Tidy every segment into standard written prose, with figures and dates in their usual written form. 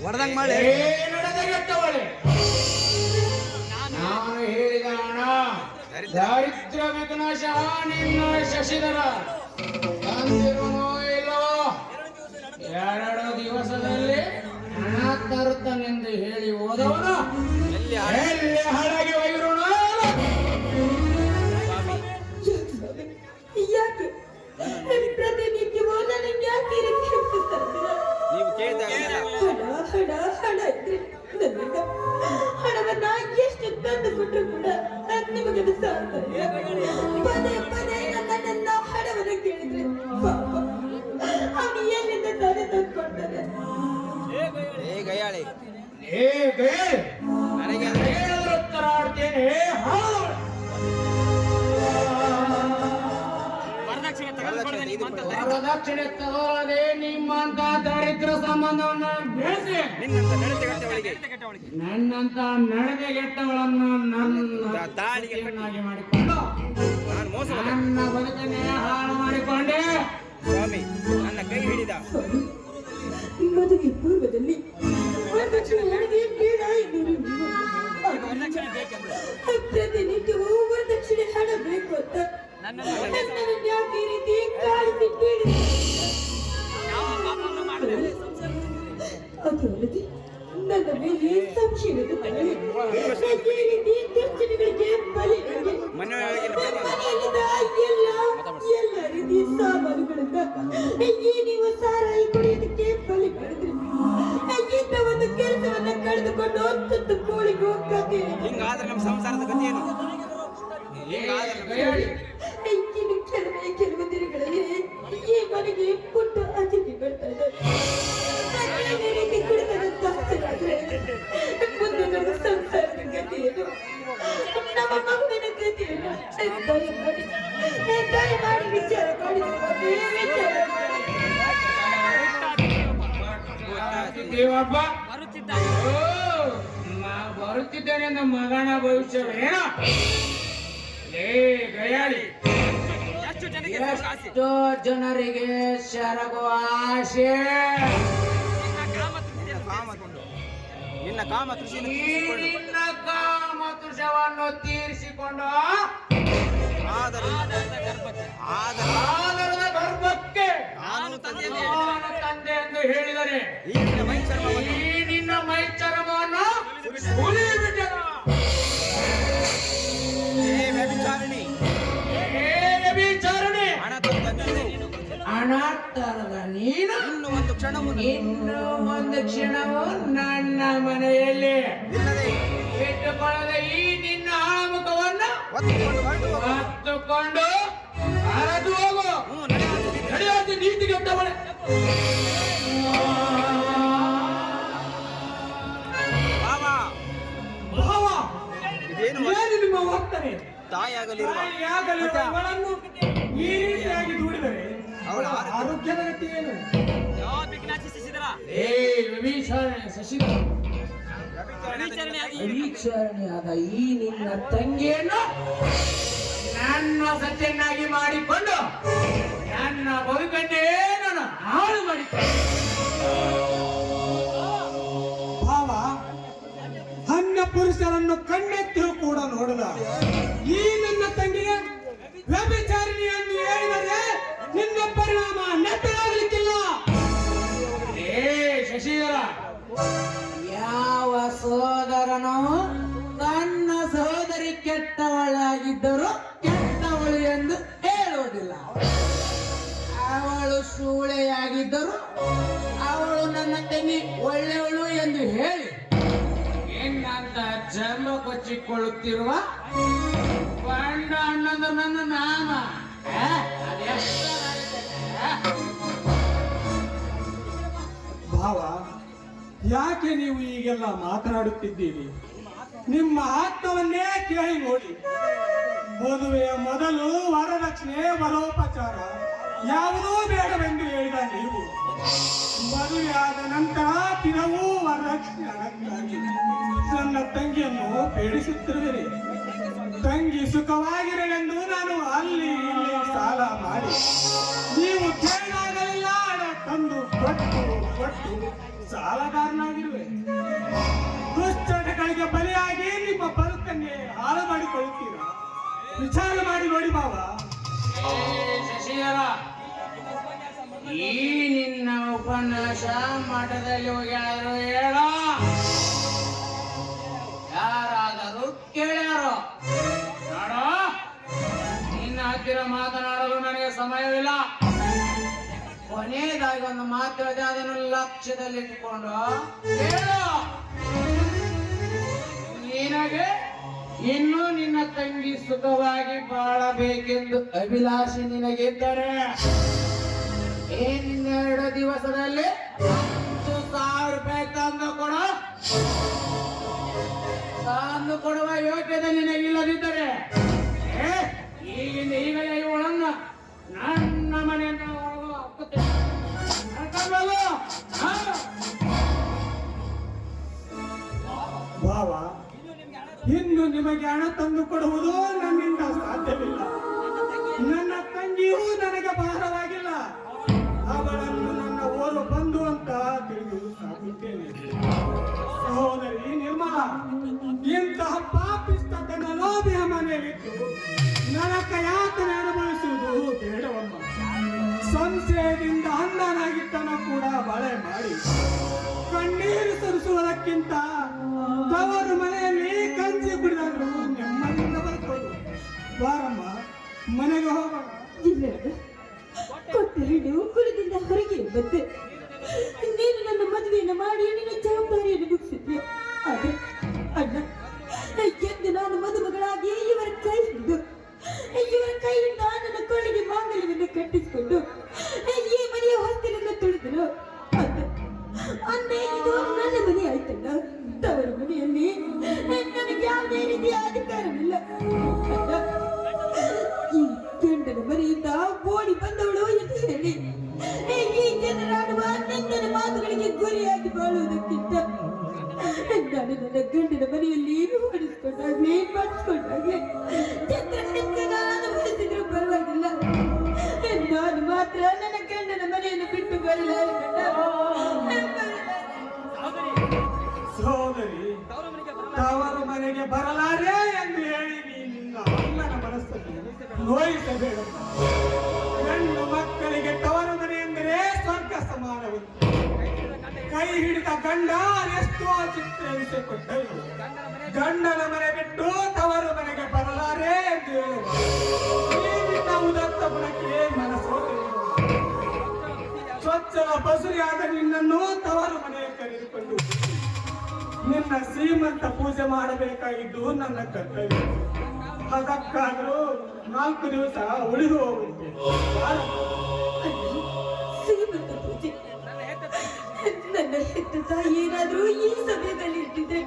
ಹೊಡೆದಂಗ್ ಮಾಡಿ ನಡೆದಗೆಟ್ಟವಳೆ. ನಾನು ಹೇಳಿದ ಹಣ ದಾರಿದ್ರ ವಿಘ್ನಶಃ ನಿನ್ನ ಶಶಿಧರ ತಂದಿರುನೋ ಇಲ್ಲೋ 2 ದಿವಸದಲ್ಲಿ ಹಣ ತರುತ್ತಾನೆಂದು ಹೇಳಿ ಹೋದವನು ಎಲ್ಲಿ ಹಣಗೆ ಒಯ್ಯುರುಣ. ಯಾಕೆ ಪ್ರತಿನಿತ್ಯವೂ ನನಗೆ ಯಾಕೆ ನೀವು ಕೇಳಿದಾಗ ಹಣ ಹಣ ಇದ್ರೆ ನನ್ನಿಂದ ಹಣವನ್ನ ಎಷ್ಟು ತಂದು ಕೊಟ್ಟರು ಕೂಡ ನಿಮಗದು ಸಾಧ್ಯ. ಪದೇ ಪದೇ ನನ್ನನ್ನ ಹಣವನ್ನು ಕೇಳಿದ್ರೆ ಪಾಪ ಅವನು ಎಲ್ಲಿಂದ ತಾನೇ ತಂದ್ಕೊಡ್ತಾನೆ. ಗಯಾಳಿ ನನಗೆ ಉತ್ತರ ಆಡ್ತೇನೆ. ವರದಕ್ಷಿಣೆ ತಗೊಳ್ಳದೆ ನಿಮ್ಮಂತ ದರಿದ್ರ ಸಂಬಂಧವನ್ನು ಬೆಳೆಸಿ ನನ್ನಂತ ನಡೆದೆಗೆಟ್ಟವಳನ್ನು ನನ್ನ ತಾಳಿಯನ್ನಾಗಿ ಮಾಡಿಕೊಂಡು ನನ್ನ ಬದುಕನ್ನೇ ಹಾಳು ಮಾಡಿಕೊಂಡೆ. ಸ್ವಾಮಿ ನನ್ನ ಕೈ ಹಿಡಿದ ಮದುವೆ ಪೂರ್ವದಲ್ಲಿ ವರದಕ್ಷಿಣೆ ಬೇಡ ಪ್ರತಿನಿತ್ಯವೂ ವರದಕ್ಷಿಣೆ ಹಣ ಬೇಕು ಅಂತ ಯಾಕೆ ಈ ರೀತಿ ಕಾಳಿಸಿ ಕೇಳಿದೆ. ಅದಲ್ಲದೆ ನನ್ನ ಮೇಲೆ ಸಂಶಯದ ಈ ರೀತಿ ದರ್ಶನಗಳಿಗೆ ಬಲಿಗಳಿಗೆ ಎಲ್ಲ ರೀತಿಯ ಸಾಮಾನುಗಳಿಂದ ಈ ನೀವು ಸಾರಾಯಿ ಕುಡಿಯೋದಕ್ಕೆ ಬಲಿ ಮಾಡಿದ್ರಿ. ಇಂಥ ಒಂದು ಕೆಲಸವನ್ನ ಕಳೆದುಕೊಂಡು ಹೊತ್ತು ಕೋಳಿಗೆ ಹೋಗ್ತದೆ. ಹಿಂಗಾದ್ರೆ ನಮ್ಮ ಸಂಸಾರದ ಗತಿ ಏನು? ಇನ್ನು ಕೆಲವು ದಿನಗಳಲ್ಲಿ ಈ ಮನೆಗೆ ಪುಟ್ಟ ಅತಿಥಿ ಬರ್ತಾ ಇದ್ದಾರೆ. ಮುಂದೆ ನಮ್ಮ ಸಂಸಾರದ ಗತಿಯನ್ನು ನಮ್ಮ ಮಗುವಿನ ಗತಿಯನ್ನು ದಯಮಾಡಿ ವಿಚಾರ ಮಾಡಿ ಬರುತ್ತಿದ್ದೇನೆ. ನಮ್ಮ ಮಗನ ಭವಿಷ್ಯವೇನ ಗಯಾಳಿ ಎಷ್ಟೋ ಜನರಿಗೆ ಶರಗುವ ಆಶೆ ನಿನ್ನ ಕಾಮ ತೃಷವನ್ನು ತೀರಿಸಿಕೊಂಡು ಆದರದ ಗರ್ಭಕ್ಕೆ ನಾನು ತಂದೆ ಎಂದು ಹೇಳಿದರೆ ಈ ನಿನ್ನ ಮೈ ಚರ್ಮವನ್ನು ಹಣ ತರದ ನೀನು ಇನ್ನು ಒಂದು ಕ್ಷಣವು ನನ್ನ ಮನೆಯಲ್ಲಿ ಇಟ್ಟುಕೊಳ್ಳದ ಈ ನಿನ್ನ ಆಮುಖವನ್ನು ಹತ್ತುಕೊಂಡು ಹರಿದು ಹೋಗು. ನಡೆಯುವಂತೆ ನೀತಿ ಕೆಟ್ಟವಳೆ. ಇದೇನು ನಿಮ್ಮ ವರ್ತನೆ? ತಾಯಿಯಾಗಲಿರುವವಳನ್ನು ಈ ರೀತಿಯಾಗಿ ದೂಡಿದರೆ ಅವಳ ಆರೋಗ್ಯದ ಗತಿ ಏನು? ವಿಚಾರಣೆಯಾದ ಈ ನಿನ್ನ ತಂಗಿಯನ್ನು ನನ್ನ ಸತ್ಯನ್ನಾಗಿ ಮಾಡಿಕೊಂಡು ನನ್ನ ಬದುಕನ್ನೇ ನಾನು ಹಾಳು ಮಾಡಿಕೊಂಡು ಭಾವ ಅನ್ಯ ಪುರುಷರನ್ನು ಕಣ್ಣೆತ್ತಿಯೂ ಕೂಡ ನೋಡದ ಈ ನನ್ನ ತಂಗಿಗೆ ವ್ಯಭಿಚಾರಿಣಿಯನ್ನು ಹೇಳಿದರೆ ನಿನ್ನ ಪರಿಣಾಮ ನೆಟ್ಟಗಾಗಲಿಕ್ಕಿಲ್ಲ. ಶಶಿಧರ, ಯಾವ ಸೋದರನು ತನ್ನ ಸಹೋದರಿ ಕೆಟ್ಟವಳಾಗಿದ್ದರೂ ಕೆಟ್ಟವಳು ಎಂದು ಹೇಳುವುದಿಲ್ಲ. ಅವಳು ಸೂಳೆಯಾಗಿದ್ದರೂ ಅವಳು ನನ್ನ ತಂಗಿ ಒಳ್ಳೆಯವಳು ಎಂದು ಹೇಳಿ ನಿನ್ನಂತ ಜನ್ಮ ಕೊಚ್ಚಿಕೊಳ್ಳುತ್ತಿರುವ ಬಂಡ ಅನ್ನೋದು ನನ್ನ ನಾಮ. ಭಾವ, ಯಾಕೆ ನೀವು ಈಗೆಲ್ಲ ಮಾತನಾಡುತ್ತಿದ್ದೀರಿ? ನಿಮ್ಮ ಆತ್ಮವನ್ನೇ ಕೇಳಿ ನೋಡಿ. ಮದುವೆಯ ಮೊದಲು ವರದಕ್ಷಿಣೆ ವರೋಪಚಾರ ಯಾವುದೂ ಬೇಡವೆಂದು ಹೇಳಿದ ನೀವು ಮದುವೆಯಾದ ನಂತರ ದಿನವೂ ವರದಕ್ಷಿಣೆ ಹಣಕ್ಕಾಗಿ ನನ್ನ ತಂಗಿಯನ್ನು ಪೀಡಿಸುತ್ತಿರುವಿರಿ. ತಂಗಿ ಸುಖವಾಗಿರಲೆಂದು ನಾನು ಅಲ್ಲಿ ಇಲ್ಲಿ ಸಾಲ ಮಾಡಿ ನೀವು ಕೇಳಾಗಲೆಲ್ಲ ಹಣ ತಂದು ಕೊಟ್ಟು ಸಾಲಗಾರನಾಗಿರುವೆ. ದುಶ್ಚಟಗಳಿಗೆ ಬಲಿಯಾಗಿ ನಿಮ್ಮ ಬದುಕನ್ನೇ ಹಾಳು ಮಾಡಿಕೊಳ್ಳುತ್ತೀರಾ? ವಿಚಾರ ಮಾಡಿ ನೋಡಿ ಮಾವ. ಶಶಿಧರ, ಈ ನಿನ್ನ ಉಪನ್ಯಾಸ ಮಠದಲ್ಲಿ ಹೋಗ್ಯಾರು ಹೇಳ, ಯಾರಾದರೂ ಕೇಳ್ಯಾರೋ? ನೋಡೋ, ನಿನ್ನ ಹತ್ತಿರ ಮಾತನಾಡಲು ನನಗೆ ಸಮಯವಿಲ್ಲ. ಕೊನೆಯದಾಗಿ ಒಂದು ಮಾತು ಇದೆ, ಅದನ್ನು ಲಕ್ಷ್ಯದಲ್ಲಿಟ್ಟುಕೊಂಡು ಹೇಳು. ನಿನಗೆ ಇನ್ನು ನಿನ್ನ ತಂಗಿ ಸುಖವಾಗಿ ಬಾಳಬೇಕೆಂದು ಅಭಿಲಾಷೆ ನಿನಗಿದ್ದರೆ ಇನ್ನೆರಡು ದಿವಸದಲ್ಲಿ 10,000 ರೂಪಾಯಿ ತಂದು ಕೊಡುವ ಯೋಗ್ಯತೆ ನಿನಗಿಲ್ಲದಿದ್ದರೆ ಈಗಿಂದ ಈಗಲೇ ಇವಳನ್ನು ನನ್ನ ಮನೆಯಿಂದ ಹಾಕುತ್ತೇನೆ. ಭಾವ, ಇನ್ನು ನಿಮಗೆ ಹಣ ತಂದು ಕೊಡುವುದು ನನ್ನಿಂದ ಸಾಧ್ಯವಿಲ್ಲ. ನನ್ನ ತಂಗಿಯೂ ನನಗೆ ಭಾರವಾಗಿಲ್ಲ. ಅವಳನ್ನು ನನ್ನ ಓರ್ವ ಬಂಧು ಅಂತ ತಿಳಿದು ಸಾಕುತ್ತೇನೆ. ಸಹೋದರಿ ನಿರ್ಮಲ, ಇಂತಹ ಪಾಪಿಸ್ತನ ಲೋಭಿಯ ಮನೆಯಲ್ಲಿದ್ದು ನರಕ ಯಾತನೆ ಅನುಭವಿಸುವುದು ಬೇಡವಮ್ಮ. ಸಂಶಯದಿಂದ ಅಂಧನಾಗಿದ್ದನ ಕೂಡ ಬಳೆ ಮಾಡಿ ಕಣ್ಣೀರು ಸುರಿಸುವುದಕ್ಕಿಂತ ತವರು ಮನೆಯಲ್ಲಿ ಕಂಚಿ ಕುಡಿದಾದ್ರು ನೆಮ್ಮದಿಯಿಂದ ಬರ್ಬೋದು. ಬಾರಮ್ಮ, ಮನೆಗೆ ಹೋಗೋಣ. ಇಲ್ಲ, ಕೊಟ್ಟರೆಡು ಕುಲದಿಂದ ಹೊರಗೆ ಬಂದೆ. ನೀನು ನನ್ನ ಮದುವೆಯನ್ನು ಮಾಡಿ ನಿನ್ನ ಜವಾಬ್ದಾರಿಯನ್ನು ಮುಗಿಸಿದ್ದೆ. ಆದರೆ ಅಣ್ಣ, ಎಂದು ನಾನು ಮದುಮಗಳಾಗಿ ಇವರ ಕೈ ಹಿಡಿದು ಇವರ ಕೈಯಿಂದ ನನ್ನ ಕೊಳ್ಳಿಗೆ ಮಾಂಗಲ್ಯವನ್ನು ಕಟ್ಟಿಸಿಕೊಂಡು ಈ ಮನೆಯ ಹೊಸ್ತಿಲನ್ನು ತುಳಿದನು. ಅಂದೇ ಇದು ನನ್ನ ಮನೆ ಆಯ್ತಲ್ಲ. ತವರ ಮನೆಯಲ್ಲಿ ನನಗೆ ಯಾವುದೇ ರೀತಿಯ ಅಧಿಕಾರವಿಲ್ಲ. ಈ ಗಂಡನ ಮನೆಯಿಂದ ಓಡಿ ಬಂದವಳು ಎಂದು ಹೇಳಿ ಈ ಜನರಾಡುವ ನಿಂದನ ಮಾತುಗಳಿಗೆ ಗುರಿಯಾಗಿ ಬಾಳುವುದಕ್ಕಿಂತ ನಾನು ನನ್ನ ಗಂಡನ ಮನೆಯಲ್ಲಿ ಓಡಿಸ್ಕೊಂಡಾಗ್ಲಿ ಪಡಿಸ್ಕೊಂಡಾಗ್ಲಿ ಚಿತ್ರಹಿಂಸೆನ ಅನುಭವಿಸಿದ್ರು ಪರವಾಗಿಲ್ಲ. ನಾನು ಮಾತ್ರ ನನ್ನ ಗಂಡನ ಮನೆಯನ್ನು ಬಿಟ್ಟು ಬರಲಾರೆ. ಸಹೋದರಿ, ತವರು ಮನೆಗೆ ಬರಲಾರೆ ಎಂದು ಹೇಳಿ ನಿನ್ನ ಅಣ್ಣನ ಮನಸ್ಸನ್ನು ನೋಯಿಸಬೇಡ. ಹೆಣ್ಣು ಮಕ್ಕಳಿಗೆ ತವರು ಮನೆ ಎಂದರೆ ಸ್ವರ್ಗ ಸಮಾನವಂತೆ. ಕೈ ಹಿಡಿದ ಗಂಡ ಎಷ್ಟೋ ಚಿತ್ರಿಸಿಕೊಟ್ಟರು. ಗಂಡನ ಮನೆ ಬಿಟ್ಟು ತವರು ಮನೆಗೆ ಬರಲಾರೆ ಎಂದು ಹೇಳುವ ಈ ನಿನ್ನ ಉದತ್ತ ಗುಣಕ್ಕೆ ಮನಸ್ಸೋದೆ. ಸ್ವಚ್ಛಲ ಬಸುರಿಯಾದ ನಿನ್ನನ್ನು ತವರು ಮನೆಗೆ ಕರೆದುಕೊಂಡು ನಿನ್ನ ಶ್ರೀಮಂತ ಪೂಜೆ ಮಾಡಬೇಕಾಗಿದ್ದು ನನ್ನ ಕರ್ತವ್ಯ. ಅದಕ್ಕಾದರೂ 4 ದಿವಸ ಉಳಿದು ಹೋಗುತ್ತೆ. ಶ್ರೀಮಂತ ಪೂಜೆ ನನ್ನ ಹೆತ್ತ ತಾಯಿ ಏನಾದ್ರೂ ಈ ಸಮಯದಲ್ಲಿ ಇಟ್ಟಿದ್ರೆ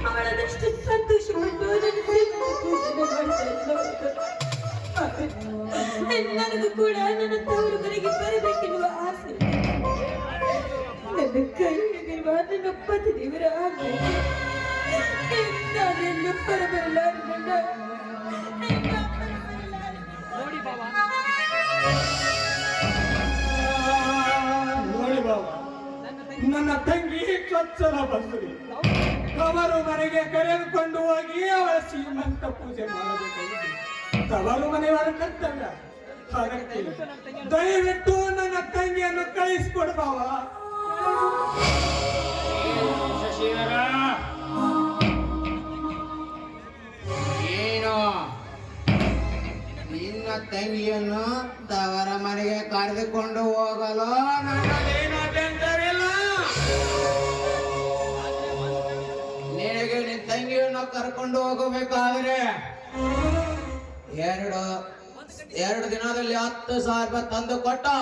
ಅವಳದಷ್ಟು ಸಂತೋಷಪಟ್ಟು ನನ್ನ ಶ್ರೀಮಂತ ಪೂಜೆಯನ್ನು ಮಾಡ್ತಾ ಇದ್ಲು. ನನಗೂ ಕೂಡ ನನ್ನ ತವರು ಮನೆಗೆ ಬರಬೇಕೆನ್ನುವ ಆಸೆ. ನನ್ನ ಕೈ ಹಿಡಿದಿರುವ ನನ್ನ ಪತಿ ದೇವರ ಆಜ್ಞೆ ನಾನೆಲ್ಲೂ ಹೊರಬರಲಾರಗೊಂಡ. ನೋಡಿ ಬಾಬಾ, ನನ್ನ ತಂಗಿ ಚೊಚ್ಚಲ ಬಸುರಿ ತವರು ಮನೆಗೆ ಕರೆದುಕೊಂಡು ಹೋಗಿ ಅವಳ ಶ್ರೀಮಂತ ಪೂಜೆ ಮಾಡಬೇಕಾಗಿದೆ. ತವರು ಮನೆಯವರ ಕರ್ತವ್ಯ. ಅದಕ್ಕೆ ದಯವಿಟ್ಟು ನನ್ನ ತಂಗಿಯನ್ನು ಕಳಿಸಿಕೊಡು ಬಾವ. ಶಶಿಧರ, ಏನು ನಿನ್ನ ತಂಗಿಯನ್ನು ತವರ ಮನೆಗೆ ಕರೆದುಕೊಂಡು ಹೋಗಲು ನನ್ನದೇನು ಅಭ್ಯಂತರವಿಲ್ಲ. ನಿನಗೆ ನಿನ್ನ ತಂಗಿಯನ್ನು ಕರ್ಕೊಂಡು ಹೋಗಬೇಕಾದ್ರೆ ಎರಡು ದಿನದಲ್ಲಿ 10,000 ರೂಪಾಯಿ ತಂದು ಕೊಟ್ಟು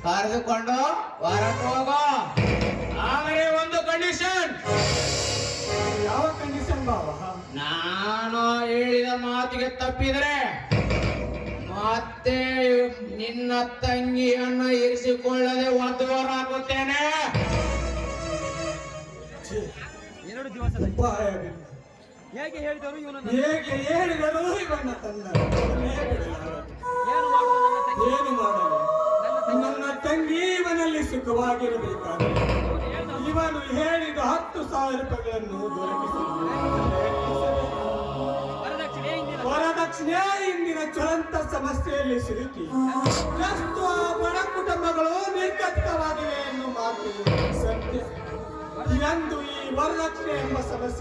ಕರೆದುಕೊಂಡು ಹೊರಟು ಹೋಗೋ. ಆದರೆ ಒಂದು ಕಂಡೀಷನ್. ಯಾವ ಕಂಡೀಷನ್ ಬಾವ? ನಾನು ಹೇಳಿದ ಮಾತಿಗೆ ತಪ್ಪಿದರೆ ಮತ್ತೆ ನಿನ್ನ ತಂಗಿಯನ್ನು ಇರಿಸಿಕೊಳ್ಳದೆ ಒತ್ತುವರಾಗುತ್ತೇನೆ. 2 ದಿವಸದಲ್ಲಿ ಉಪಾಯವಿಲ್ಲ. ಹೇಗೆ ಹೇಳಿದರು ಇವನನ್ನು? ಹೇಗೆ ಹೇಳಿದರೂ ಇವನ್ನ ತಂದ ಏನು ಮಾಡುವುದು ನನ್ನ ತಂಗಿ? ಏನು ಮಾಡಲು? ನನ್ನ ತಂಗಿ ಇವನಲ್ಲಿ ಮನೆಯಲ್ಲಿ ಸುಖವಾಗಿರಬೇಕಾದರೆ ಇವನು ಹೇಳಿದ 10,000 ರೂಪಾಯಿಗಳನ್ನು ದೊರಕಿಸಲು ಪ್ರಯತ್ನಿಸಬೇಕು. ವರದಕ್ಷಿಣೆ ಹಿಂದಿನ ವರದಕ್ಷಿಣೆ ಇಂದಿನ ಜ್ವಲಂತ ಸಮಸ್ಯೆಯಲ್ಲಿ ಸಿಲುಕಿ ಎಷ್ಟು ಆ ಬಡ ಕುಟುಂಬಗಳು ನಿರ್ಗತಿಕವಾಗಿವೆ ಎನ್ನುವ ಮಾತು ಸತ್ಯ. ಎಂದು ಈ ವರದಕ್ಷಿಣೆ ಎಂಬ ಸಮಸ್ಯೆ